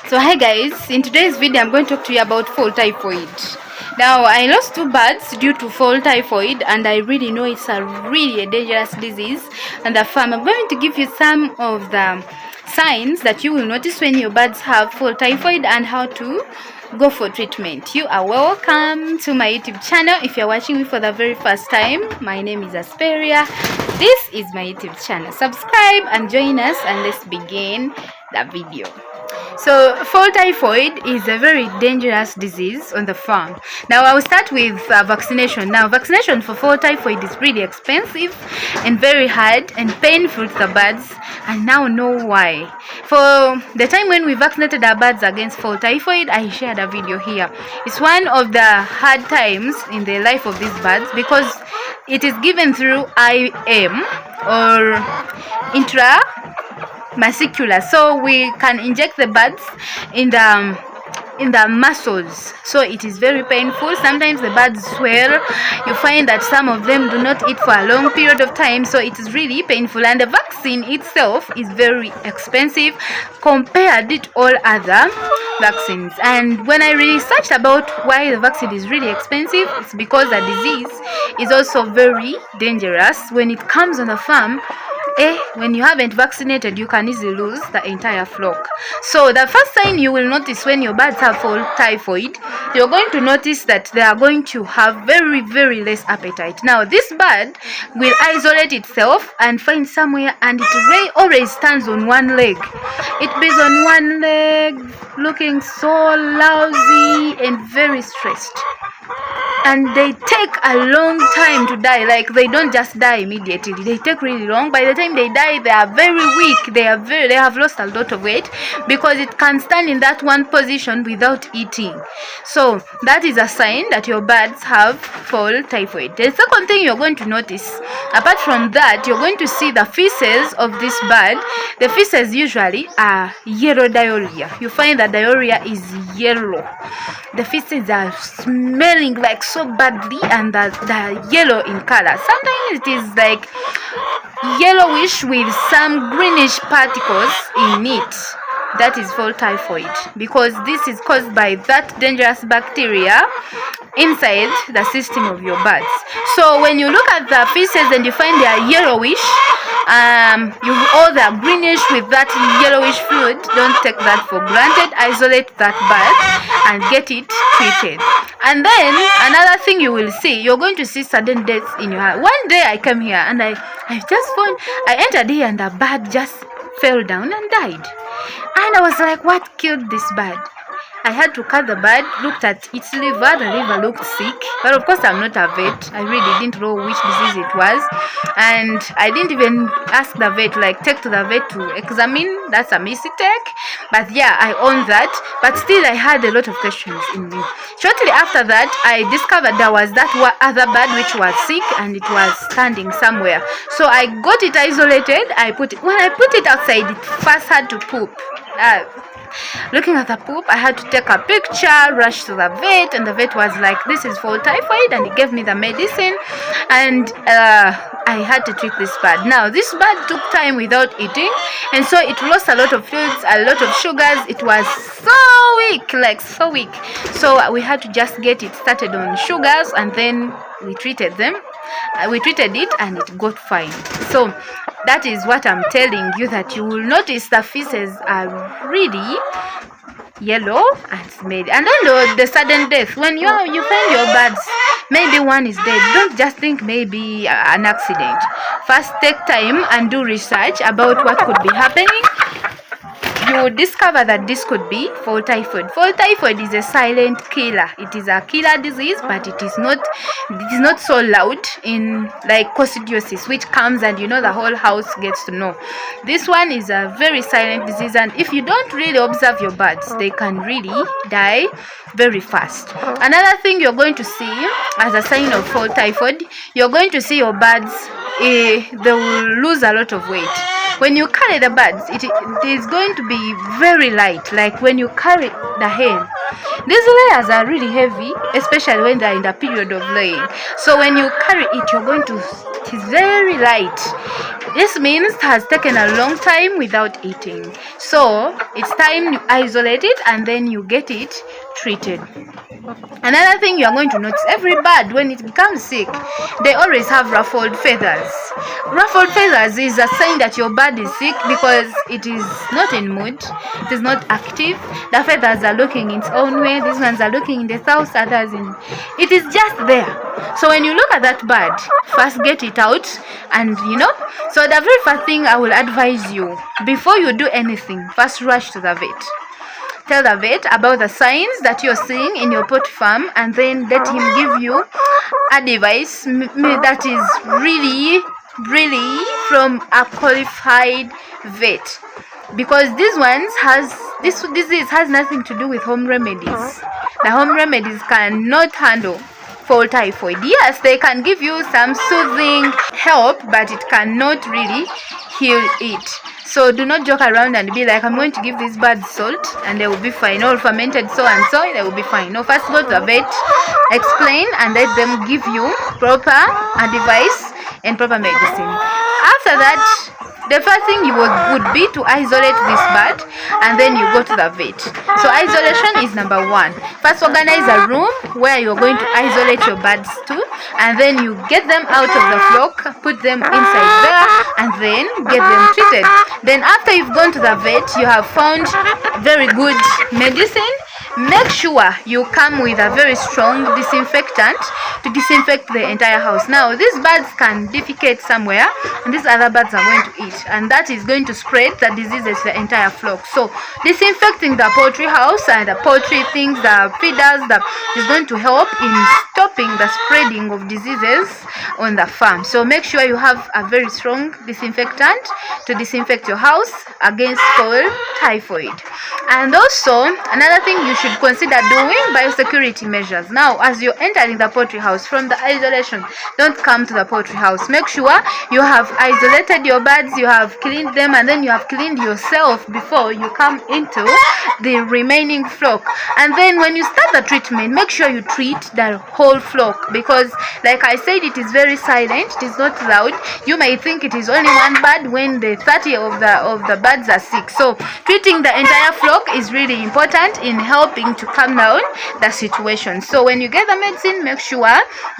So hi guys, in today's video I'm going to talk to you about fowl typhoid. Now I lost 2 birds due to fowl typhoid, and I really know it's really a dangerous disease on the farm. I'm going to give you some of the signs that you will notice when your birds have fowl typhoid and how to go for treatment. You are welcome to my YouTube channel. If you're watching me for the very first time, my name is Asperia. This is my YouTube channel. Subscribe and join us, and let's begin the video. So fowl typhoid is a very dangerous disease on the farm. Now I will start with vaccination. Now vaccination for fowl typhoid is really expensive and very hard and painful to the birds, and now know why. For the time when we vaccinated our birds against fowl typhoid, I shared a video here. It's one of the hard times in the life of these birds because it is given through IM or intramuscular, so we can inject the birds in the muscles, so it is very painful. Sometimes the birds swell. You find that some of them do not eat for a long period of time, so it is really painful, and the vaccine itself is very expensive compared to all other vaccines. And when I researched about why the vaccine is really expensive, it's because the disease is also very dangerous. When it comes on the farm, when you haven't vaccinated, you can easily lose the entire flock. So the first sign you will notice when your birds have fowl typhoid, you're going to notice that they are going to have very less appetite. Now this bird will isolate itself and find somewhere, and it always stands on one leg. It is on one leg, looking so lousy and very stressed. And they take a long time to die. Like, they don't just die immediately, they take really long. By the time they die, they are very weak. They have lost a lot of weight because it can stand in that one position without eating. So that is a sign that your birds have fowl typhoid. The second thing you're going to notice, apart from that, you're going to see the feces of this bird. The feces usually are yellow diarrhea. You find that diarrhea is yellow. The feces are smelling like so badly, and they're yellow in color. Sometimes it is like yellowish with some greenish particles in it. That is fowl typhoid, because this is caused by that dangerous bacteria inside the system of your birds. So when you look at the feces and you find they are yellowish, or they are greenish with that yellowish fluid, don't take that for granted. Isolate that bird and get it treated. And then another thing you will see, you're going to see sudden deaths in your house. One day I came here and I entered here and the bird just fell down and died. And I was like, what killed this bird? I had to cut the bird, looked at its liver. The liver looked sick, but of course I'm not a vet. I really didn't know which disease it was, and I didn't even ask the vet, like take to the vet to examine. That's a mistake, but yeah, I own that. But still I had a lot of questions in me. Shortly after that, I discovered there was that other bird which was sick and it was standing somewhere. So I got it isolated. When I put it outside, it first had to poop. Looking at the poop, I had to take a picture, rush to the vet, and the vet was like, this is fowl typhoid, and he gave me the medicine, and I had to treat this bird. Now this bird took time without eating, and so it lost a lot of fluids, a lot of sugars. It was so weak, like so weak. So we had to just get it started on sugars, and then we treated it and it got fine. So that is what I'm telling you, that you will notice the feces are really yellow and smelly. And then the sudden death, when you find your birds, maybe one is dead, don't just think maybe an accident. First take time and do research about what could be happening. You will discover that this could be fowl typhoid. Fowl typhoid is a silent killer. It is a killer disease, but it is not so loud in like coccidiosis, which comes and the whole house gets to know. This one is a very silent disease, and if you don't really observe your birds, they can really die very fast. Another thing you're going to see as a sign of fowl typhoid, you're going to see your birds, they will lose a lot of weight. When you carry the birds, it is going to be very light. Like when you carry the hen, these layers are really heavy, especially when they're in the period of laying. So when you carry it, it is very light. This means it has taken a long time without eating. So it's time you isolate it and then you get it treated. Another thing you are going to notice, every bird when it becomes sick, they always have ruffled feathers. Ruffled feathers is a sign that your bird is sick because it is not in mood, it is not active. The feathers are looking in its own way. These ones are looking in the south, others in. It is just there. So when you look at that bird, first get it out, and so the very first thing I will advise you, before you do anything, first rush to the vet. Tell the vet about the signs that you're seeing in your poultry farm, and then let him give you advice that is really from a qualified vet, because this disease has nothing to do with home remedies. The home remedies cannot handle fowl typhoid. Yes, they can give you some soothing help, but it cannot really heal it. So do not joke around and be like, I'm going to give these birds salt and they will be fine, or fermented so and so, they will be fine. No, first go to the vet, explain, and let them give you proper advice and proper medicine. After that, the first thing you would be to isolate this bird, and then you go to the vet. So isolation is number one. First, organize a room where you're going to isolate your birds to, and then you get them out of the flock, put them inside there, and then get them treated. Then after you've gone to the vet, you have found very good medicine. Make sure you come with a very strong disinfectant to disinfect the entire house. Now, these birds can defecate somewhere, and these other birds are going to eat, and that is going to spread the diseases to the entire flock. So, disinfecting the poultry house and the poultry things, the feeders, is going to help in stopping the spreading of diseases on the farm. So, make sure you have a very strong disinfectant to disinfect your house against fowl typhoid. And also, another thing you should consider doing, biosecurity measures. Now, as you're entering the poultry house from the isolation, don't come to the poultry house. Make sure you have isolated your birds, you have cleaned them, and then you have cleaned yourself before you come into the remaining flock. And then when you start the treatment, make sure you treat the whole flock, because like I said, it is very silent, it is not loud. You may think it is only one bird when the 30 of the birds are sick. So treating the entire flock is really important in helping to calm down the situation. So when you get the medicine, make sure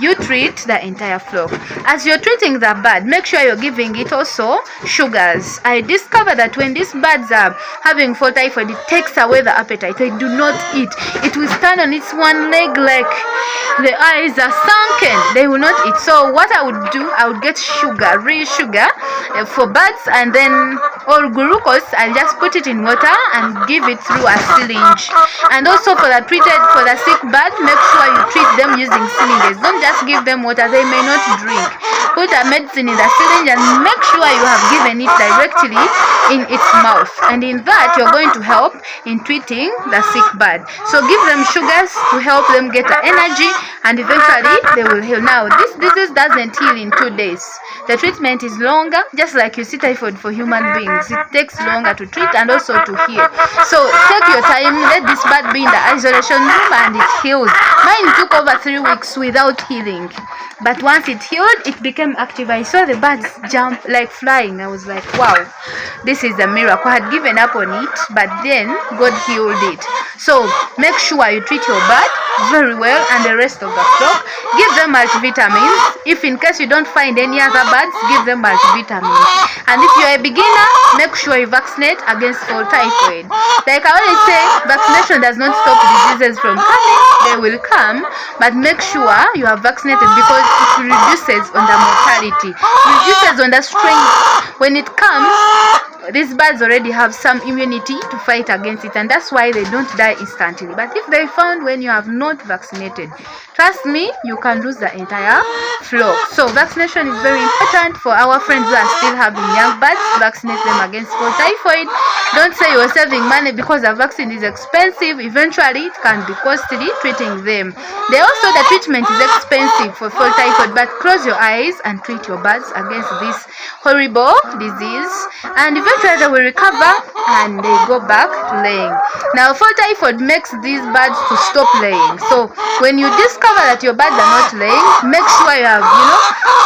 you treat the entire flock. As you're treating the bird, make sure you're giving it also sugars. I discovered that when these birds are having fowl typhoid, it takes away the appetite. They do not eat. It will stand on its one leg like the eyes are sunken. They will not eat. So what I would do, I would get sugar, real sugar for birds, and then or glucose, and just put it in water and give it through a syringe. And also for the sick bird, make sure you treat them using syringes. Don't just give them water, they may not drink. Put a medicine in the syringe and make sure you have given it directly in its mouth, and in that you're going to help in treating the sick bird. So give them sugars to help them get the energy, and eventually they will heal. Now, this disease doesn't heal in 2 days. The treatment is longer, just like you see typhoid for human beings. It takes longer to treat and also to heal. So take your time, let this bird be in the isolation room, and it heals. Mine took over 3 weeks without healing, but once it healed, it became active. I saw the birds jump like flying. I was like, wow, this is a miracle. I had given up on it, but then God healed it. So make sure you treat your bird very well, and the rest of the flock. Give them multivitamins. If in case you don't find any other birds, give them multivitamins. And if you're a beginner, make sure you vaccinate against fowl typhoid. Like I always say, vaccination does not stop diseases from coming. They will come, but make sure you are vaccinated, because it reduces on the mortality, reduces on the strength. When it comes, these birds already have some immunity to fight against it, and that's why they don't die instantly. But if they found when you have not vaccinated, trust me, you can lose the entire flock. So vaccination is very important for our friends who are still having young birds. Vaccinate them against fowl typhoid. Don't say you're saving money because the vaccine is expensive. Eventually, it can be costly treating them. The treatment is expensive for fowl typhoid, but close your eyes and treat your birds against this horrible disease, and eventually Later they will recover and they go back to laying. Now fowl typhoid makes these birds to stop laying. So when you discover that your birds are not laying, make sure you have,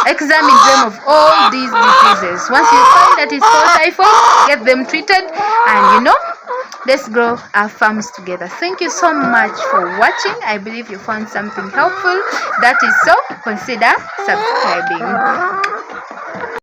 examined them of all these diseases. Once you find that it's fowl typhoid, get them treated, and let's grow our farms together. Thank you so much for watching. I believe you found something helpful. That is so, consider subscribing.